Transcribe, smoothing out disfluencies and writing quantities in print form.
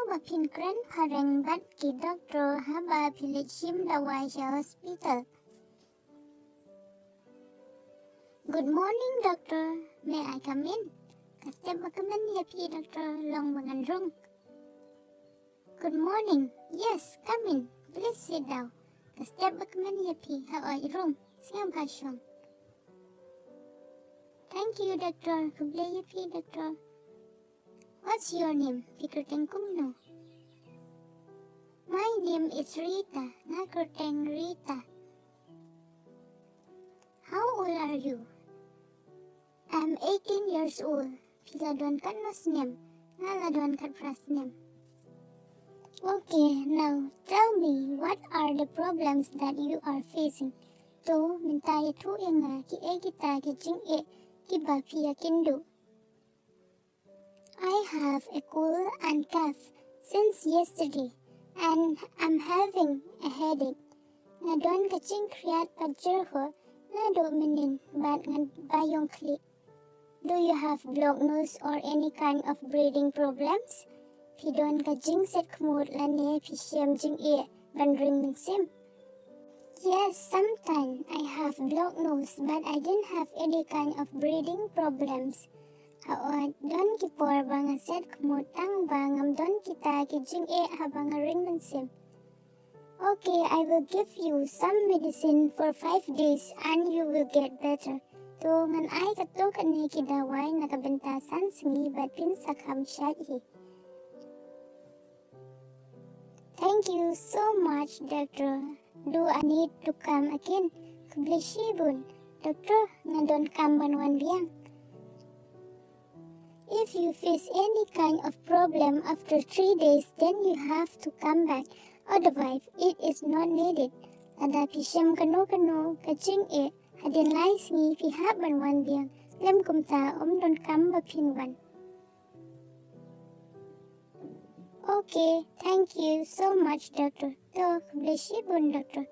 ba phin kren phareng bat ki doctor haba leit shim dawai hospital. Good morning, doctor. May I come in? Kastep bakaman yapi doctor long bangan rung. Good morning. Yes, come in. Please sit down. Kastep bakaman yapi hawai room. Siyang pasyong. Thank you, doctor. Kuble yapi doctor. What's your name? Pikerteng Kumno. My name is Rita. Nakerteng Rita. How old are you? I'm 18 years old. Piladon kat mas name. Naladon kat pras name. Okay, now tell me what are the problems that you are facing? To mintaya tu inga ki kita ki jing ki ba pia kindu. I have a cold and cough since yesterday and I'm having a headache. Ngadon ka jing kriat pajerho nado menin bat ngad bayong kli. Do you have blocked nose or any kind of breathing problems? Pidon ka jing set kmud lane pishem jing bandring minsim. Yes, sometimes I have blocked nose but I didn't have any kind of breathing problems. Haot don kipor bang set kmud tang bangam don kita ki jing habang ring minsim. Okay, I will give you some medicine for 5 days and you will get better. To ngan ay kato kani ki dawai nakabentasan singi bat pinsakam syai. Thank you so much, doctor. Do I need to come again? Kublishibun, doctor, ngadon kamban wan biang. If you face any kind of problem after 3 days, then you have to come back. Otherwise, it is not needed. Ada pisem kano kaching hadin lai singi pihaban wan biang. Lem kumta don kamba pinwan. Okay, thank you so much, doctor. To bless you, doctor.